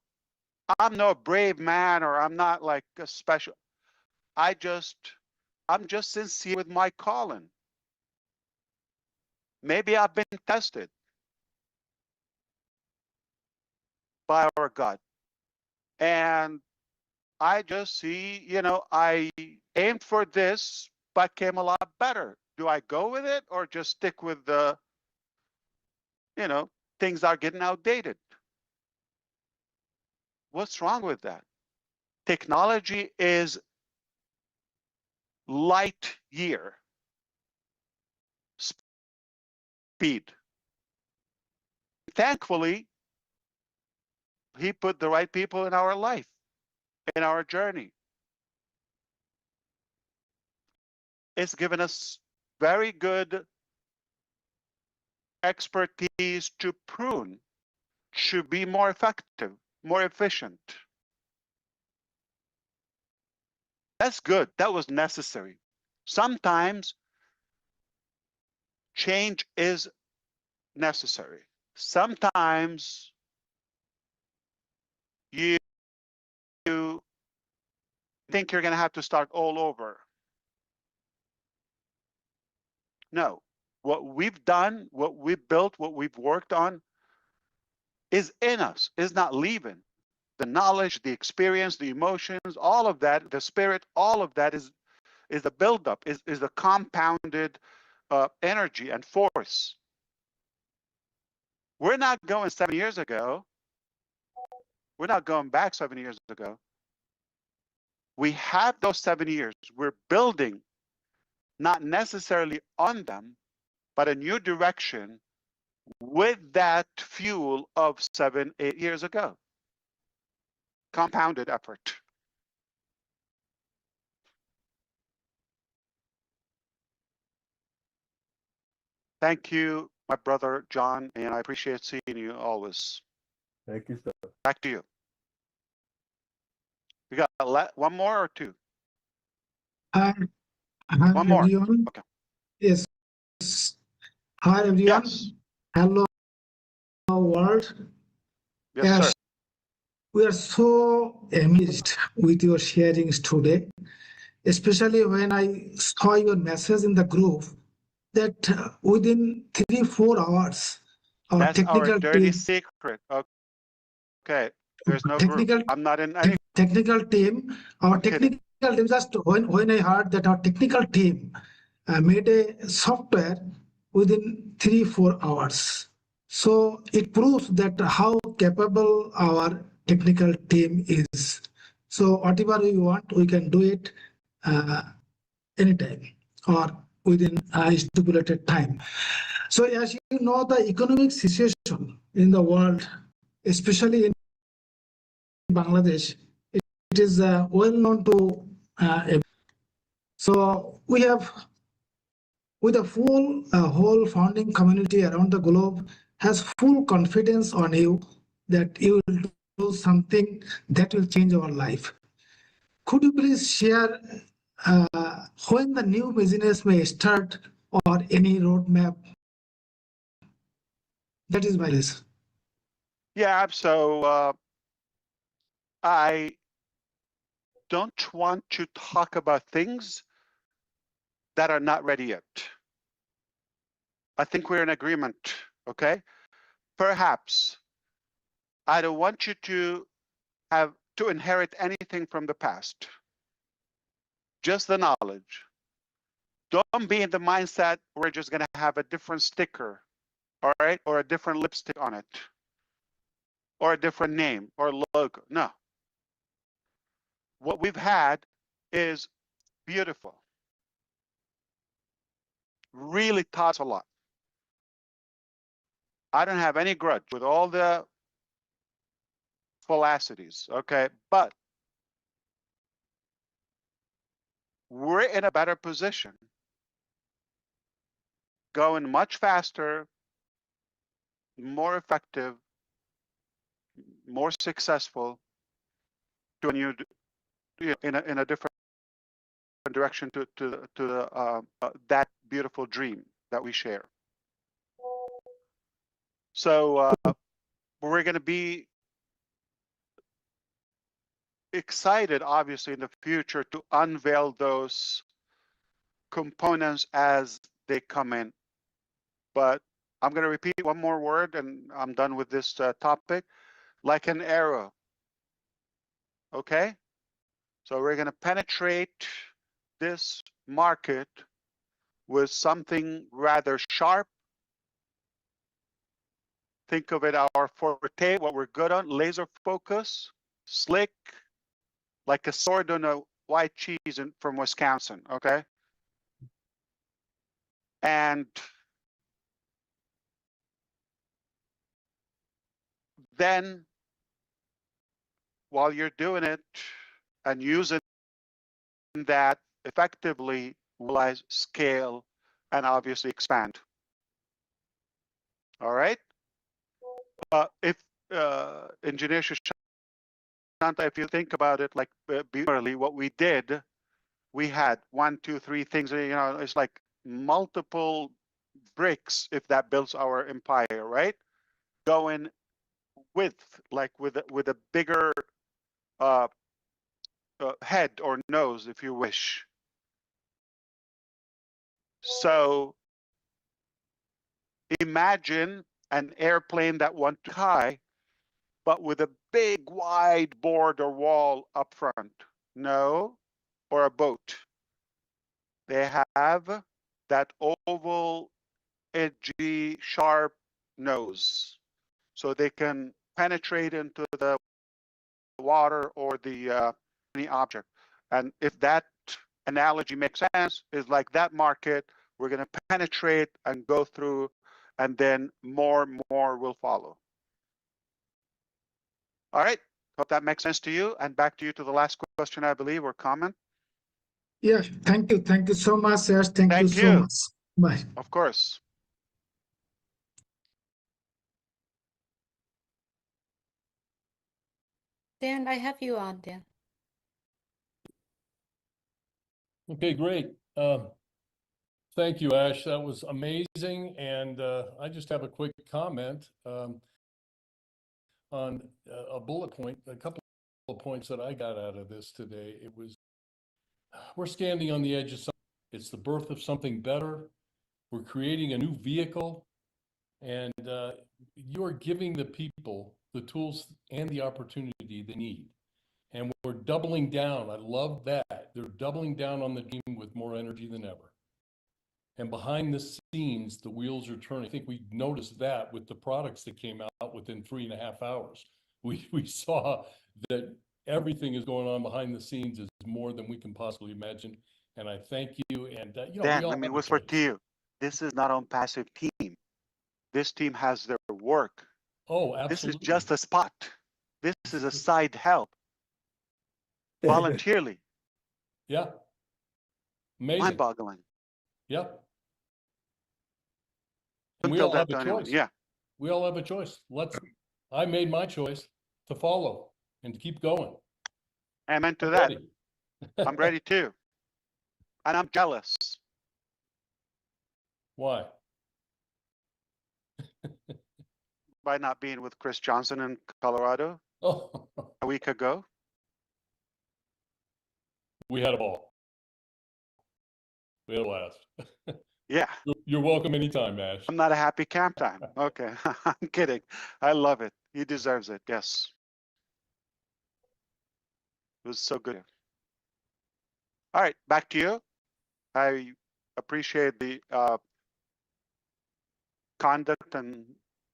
I'm no brave man, or I'm not like a special. I'm just sincere with my calling. Maybe I've been tested by our God. And I just see, I aimed for this, but came a lot better. Do I go with it or just stick with the, things are getting outdated? What's wrong with that? Technology is light year speed. Thankfully, he put the right people in our life, in our journey. It's given us very good expertise to prune, to be more effective, more efficient. That's good. That was necessary. Sometimes change is necessary. Sometimes you think you're going to have to start all over. No. What we've done, what we've built, what we've worked on is in us, is not leaving. The knowledge, the experience, the emotions, all of that, the spirit, all of that is the buildup, is the compounded energy and force. We're not going 7 years ago. We're not going back 7 years ago. We have those 7 years. We're building, not necessarily on them, but a new direction with that fuel of 7, 8 years ago. Compounded effort. Thank you, my brother John, and I appreciate seeing you always. Thank you, sir. Back to you. We got one more or two? Hi, One more. everyone. Okay. Yes. Hi, everyone. Yes. Hello, world. Yes, sir. We are so amazed with your sharings today, especially when I saw your message in the group that within 3-4 hours, our That's our technical dirty team, secret. Okay. There's no technical, group. I'm not in any. technical team, our I'm kidding. technical team, just when I heard that our technical team made a software within 3-4 hours. So it proves that how capable our technical team is. So whatever we want, we can do it anytime or within a stipulated time. So as you know, the economic situation in the world, especially in Bangladesh, it is well known to so we have, with a full whole founding community around the globe has full confidence on you that you will do something that will change our life. Could you please share when the new business may start or any roadmap? That is my list. Yeah, so I don't want to talk about things that are not ready yet. I think we're in agreement, okay? Perhaps I don't want you to have to inherit anything from the past. Just the knowledge. Don't be in the mindset we're just going to have a different sticker, all right, or a different lipstick on it, or a different name or logo. No. What we've had is beautiful. Really taught us a lot. I don't have any grudge with all the falsities, okay? But we're in a better position, going much faster, more effective, more successful to a new, in a different and direction to that beautiful dream that we share. So we're going to be excited, obviously, in the future to unveil those components as they come in. But I'm going to repeat one more word and I'm done with this topic. Like an arrow. Okay? So we're going to penetrate this market with something rather sharp. Think of it our forte, what we're good on, laser focus, slick, like a sword on a white cheese from Wisconsin, okay? And then while you're doing it and using that effectively, realize, scale, and obviously expand. All right? If Engineer Shashank, if you think about it, like beautifully, what we did, we had 1, 2, 3 things. You know, it's like multiple bricks if that builds our empire, right? Going with like with a bigger head or nose, if you wish. So imagine an airplane that went high, but with a big wide board or wall up front. No, or a boat. They have that oval, edgy, sharp nose. So they can penetrate into the water or the any object. And if that analogy makes sense, is like that market, we're going to penetrate and go through, and then more will follow. All right. Hope that makes sense to you. And back to you to the last question, I believe, or comment. Yeah, thank you. Thank you so much, Ash. Thank you so much. Bye. Of course. Dan, I have you on, Dan. Okay, great. Thank you, Ash. That was amazing. And I just have a quick comment on a bullet point, a couple of points that I got out of this today. It was, we're standing on the edge of something. It's the birth of something better. We're creating a new vehicle, and you're giving the people the tools and the opportunity they need. And we're doubling down. I love that. They're doubling down on the team with more energy than ever. And behind the scenes, the wheels are turning. I think we noticed that with the products that came out within 3.5 hours. We saw that everything is going on behind the scenes is more than we can possibly imagine. And I thank you. And you know, Dan, let me whisper to you. This is not ONPASSIVE team. This team has their work. Oh, absolutely. This is just a spot. This is a side help. Voluntarily. Yeah. Amazing. Mind-boggling. Yep. And we all have a choice. Yeah. We all have a choice. I made my choice to follow and to keep going. Amen to that. I'm ready too. And I'm jealous. Why? By not being with Chris Johnson in Colorado a week ago. We had a ball. We had a blast. Yeah. You're welcome anytime, Ash. I'm not a happy camp time. Okay. I'm kidding. I love it. He deserves it. Yes. It was so good. All right. Back to you. I appreciate the conduct and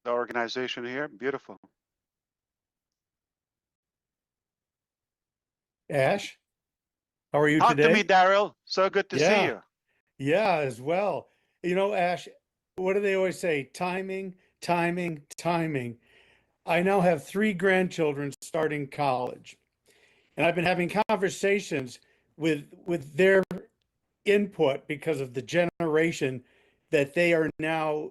the organization here. Beautiful. Ash, how are you Talk today? to me, Daryl. So good to see you. Yeah, as well. You know, Ash, what do they always say? Timing, timing, timing. I now have 3 grandchildren starting college, and I've been having conversations with their input because of the generation that they are now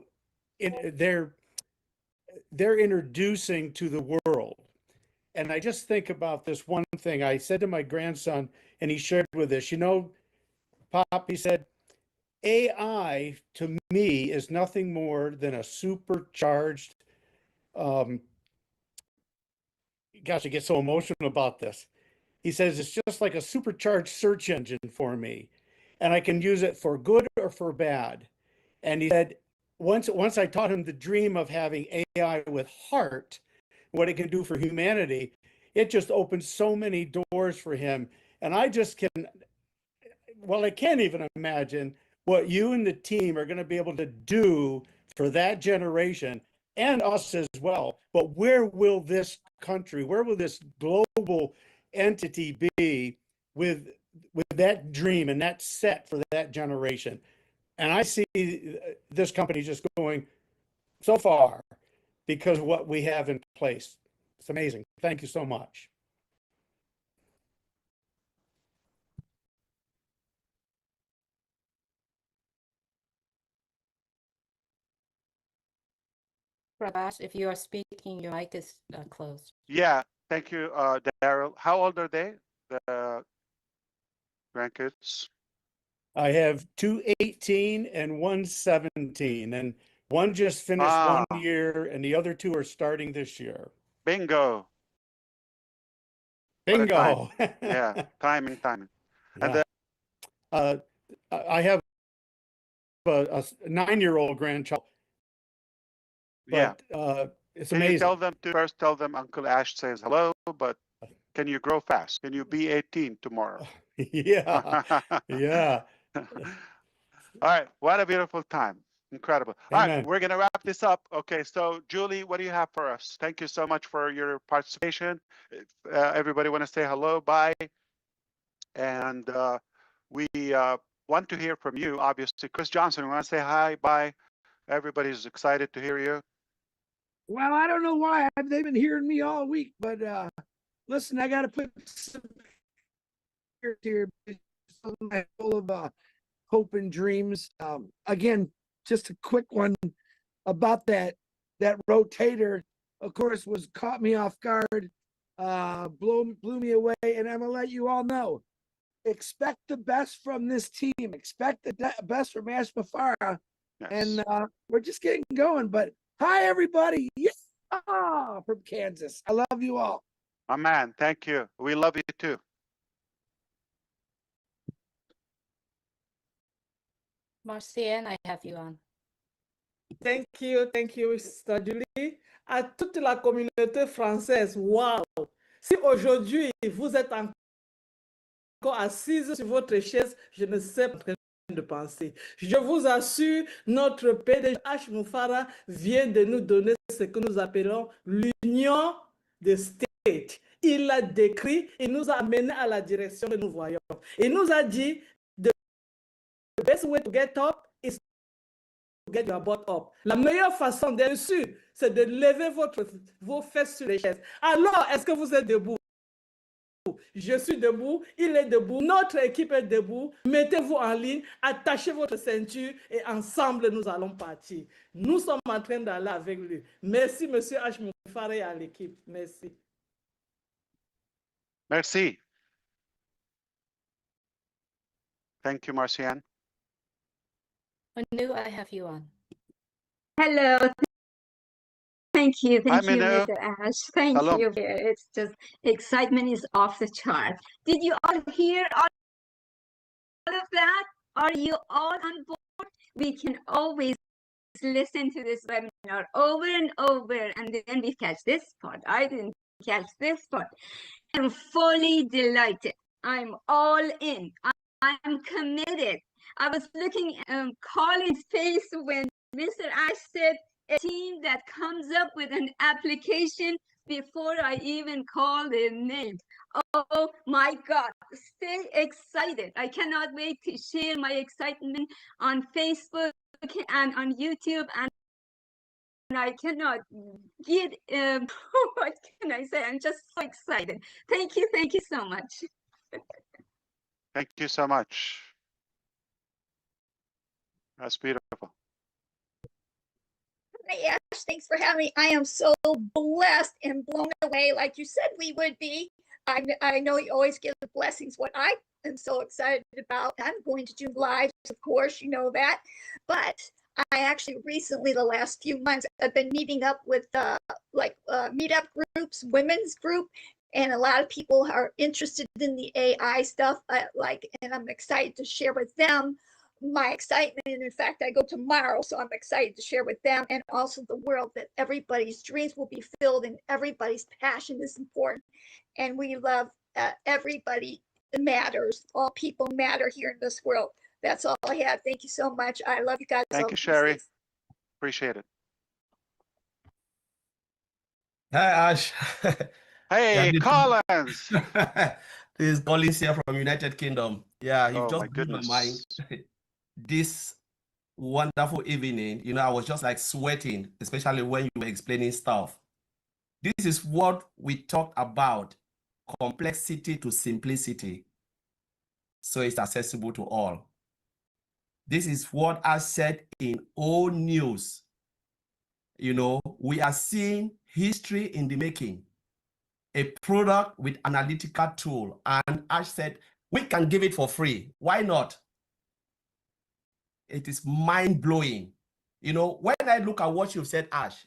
they're introducing to the world. And I just think about this one thing. I said to my grandson, and he shared with us, you know, Pop, he said, AI to me is nothing more than a supercharged, gosh, I get so emotional about this. He says it's just like a supercharged search engine for me, and I can use it for good or for bad. And he said, once I taught him the dream of having AI with heart, what it can do for humanity, it just opened so many doors for him. And I just I can't even imagine what you and the team are going to be able to do for that generation and us as well. But where will this country, where will this global entity be with that dream and that set for that generation? And I see this company just going so far because of what we have in place. It's amazing. Thank you so much. Prabhas, if you are speaking, your mic is closed. Yeah, thank you, Daryl. How old are they, the grandkids? I have 2 18 and 1 17, and one just finished 1 year, and the other 2 are starting this year. Bingo. Bingo. Yeah, timing. Yeah. And I have a 9-year-old grandchild. But it's Can amazing. you tell them to first tell them Uncle Ash says hello, but can you grow fast? Can you be 18 tomorrow? Yeah. Yeah. All right. What a beautiful time. Incredible. All Amen. right. We're going to wrap this up. Okay. So, Julie, what do you have for us? Thank you so much for your participation. Everybody want to say hello, bye. And we want to hear from you, obviously. Chris Johnson, we want to say hi, bye. Everybody's excited to hear you. Well, I don't know why they've been hearing me all week, but listen, I got to put some here full of hope and dreams. Again, just a quick one about that rotator. Of course, was caught me off guard, blew me away, and I'm gonna let you all know. Expect the best from this team. Expect the best from ASH MUfreh, and we're just getting going. But hi, everybody! Yeah, from Kansas. I love you all. My man, thank you. We love you too. Marcienne, I have you on. Thank you, Sister Julie. À toute la communauté française, waouh! Si aujourd'hui vous êtes encore assise sur votre chaise, je ne sais pas de penser. Je vous assure, notre PDG ASH MUfreh vient de nous donner ce que nous appelons l'union des States. Il l'a décrit, il nous a amené à la direction que nous voyons. Il nous a dit, the best way to get up is to get your butt up. La meilleure façon d'être sûr, c'est de lever vos fesses sur les chaises. Alors, est-ce que vous êtes debout? Je suis debout, il est debout, notre équipe est debout. Mettez-vous en ligne, attachez votre ceinture et ensemble nous allons partir. Nous sommes en train d'aller avec lui. Merci, monsieur ASH MUfreh et à l'équipe. Merci. Merci. Thank you, Marcienne. Manu, I have you on. Hello. Thank you, Hi, Mr. Minu. Ash. Thank Hello. you. It's just excitement is off the chart. Did you all hear all of that? Are you all on board? We can always listen to this webinar over and over, and then we catch this part. I didn't catch this part. I'm fully delighted. I'm all in. I'm committed. I was looking at Colin's face when Mr. Ash said a team that comes up with an application before I even call their name. Oh my God, stay excited. I cannot wait to share my excitement on Facebook and on YouTube, and I cannot get, what can I say? I'm just so excited. Thank you so much. Thank you so much. That's beautiful. Hi, Ash. Thanks for having me. I am so blessed and blown away, like you said we would be. I know you always give the blessings. What I am so excited about. I'm going to do lives, of course, you know that. But I actually recently, the last few months, I've been meeting up with meetup groups, women's group, and a lot of people are interested in the AI stuff. And I'm excited to share with them my excitement. And in fact, I go tomorrow, so I'm excited to share with them and also the world that everybody's dreams will be filled and everybody's passion is important. And we love everybody matters. All people matter here in this world. That's all I have. Thank you so much. I love you guys. Thank you, Sherry. Appreciate it. Hi, Ash. Hey, Collins. This is Collins here from United Kingdom. Yeah, you just blew my mind. This wonderful evening, you know, I was just like sweating, especially when you were explaining stuff. This is what we talked about, complexity to simplicity, so it's accessible to all. This is what I said in all news. You know, we are seeing history in the making, a product with analytical tool. And Ash said, we can give it for free. Why not? It is mind-blowing. You know, when I look at what you've said, Ash,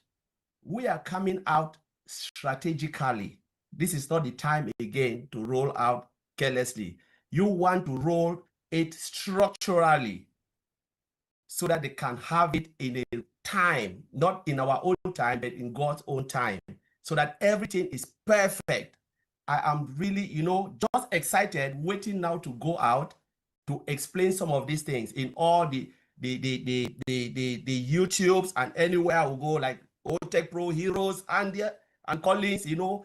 we are coming out strategically. This is not the time again to roll out carelessly. You want to roll it structurally so that they can have it in a time, not in our own time, but in God's own time, so that everything is perfect. I am really, you know, just excited, waiting now to go out to explain some of these things in all the YouTubes and anywhere I will go, like Tech Pro Heroes and Collins, you know,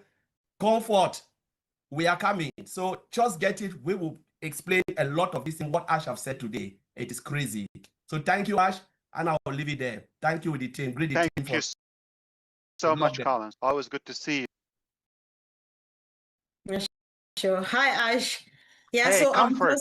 comfort. We are coming. So just get it. We will explain a lot of this in what Ash have said today. It is crazy. So thank you, Ash, and I will leave it there. Thank you, the team. Greet the team. Thank you so much, Collins. Always good to see you. Sure. Hi, Ash. Yeah, hey, so comfort.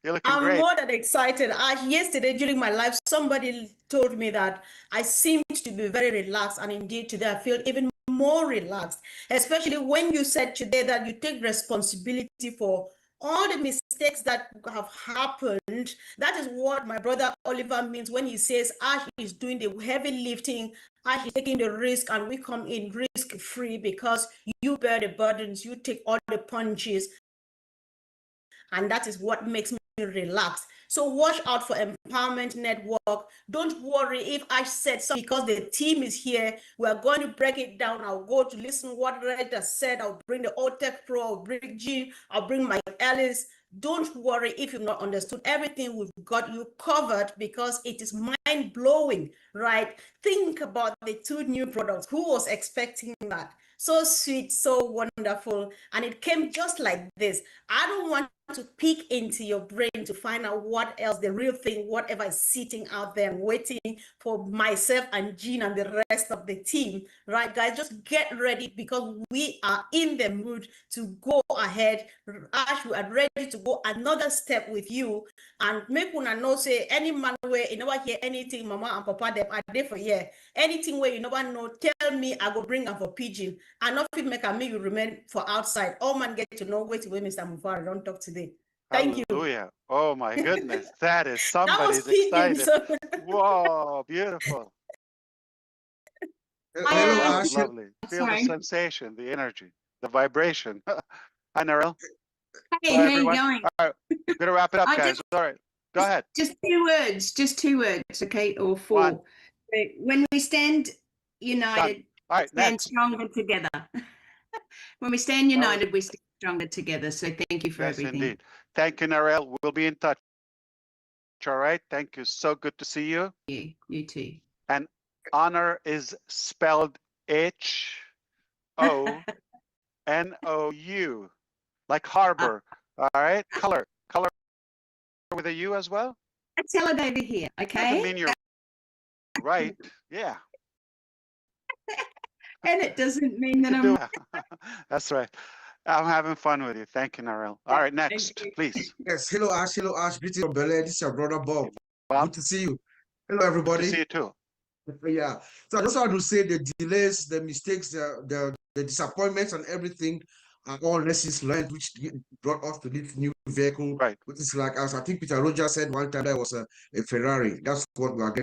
You're looking I'm great. more than excited. Yesterday during my live, somebody told me that I seemed to be very relaxed, and indeed today I feel even more relaxed, especially when you said today that you take responsibility for all the mistakes that have happened. That is what my brother Oliver means when he says Ash is doing the heavy lifting, Ash is taking the risk, and we come in risk-free because you bear the burdens, you take all the punches, and that is what makes me relax. So watch out for Empowerment Network. Don't worry if I said something, because the team is here. We're going to break it down. I'll go to listen what Reda said. I'll bring the old Tech Pro, I'll bring Jean, I'll bring Mike Ellis. Don't worry if you've not understood everything. We've got you covered because it is mind-blowing, right? Think about the 2 new products. Who was expecting that? So sweet, so wonderful. And it came just like this. I don't want to peek into your brain to find out what else, the real thing, whatever is sitting out there and waiting for myself and Jean and the rest of the team, right, guys? Just get ready, because we are in the mood to go ahead. Ash, we are ready to go another step with you, and make una know say any man where you never hear anything, mama and papa them are there for here. Anything where you never know, tell me, I go bring them for pigeon. And not fit make you remain for outside. All man get to know wait where Mr. MUFAREH don't talk today. Thank you. Hallelujah. Oh my goodness. That is somebody's excited. So... Whoa, beautiful. Lovely. Feel the sensation, the energy, the vibration. Hi, Narelle. Hey, how you going? All right, we're gonna wrap it up, guys. All right, go ahead. Just 2 words, okay, or 4. When we stand united, we stand stronger together. When we stand united, we stand stronger together. So thank you for everything. Yes, indeed. Thank you, Narelle. We'll be in touch. All right. Thank you. So good to see you. You too. And honor is spelled H-O-N-O-U, like harbor. All right. Color with a U as well. Tell it over here, okay? Doesn't mean you're right. Yeah. And it doesn't mean that I'm. That's right. I'm having fun with you. Thank you, Narelle. All right, next, please. Yes. Hello, Ash. Hello, Ash. Greetings from Berlin. This is your brother Bob. Good to see you. Hello, everybody. Good to see you too. Yeah. So I just want to say the delays, the mistakes, the disappointments and everything all lessons learned, which brought us to this new vehicle. Right. Which is like, as I think Peter Rogers said one time, there was a Ferrari. That's what we are getting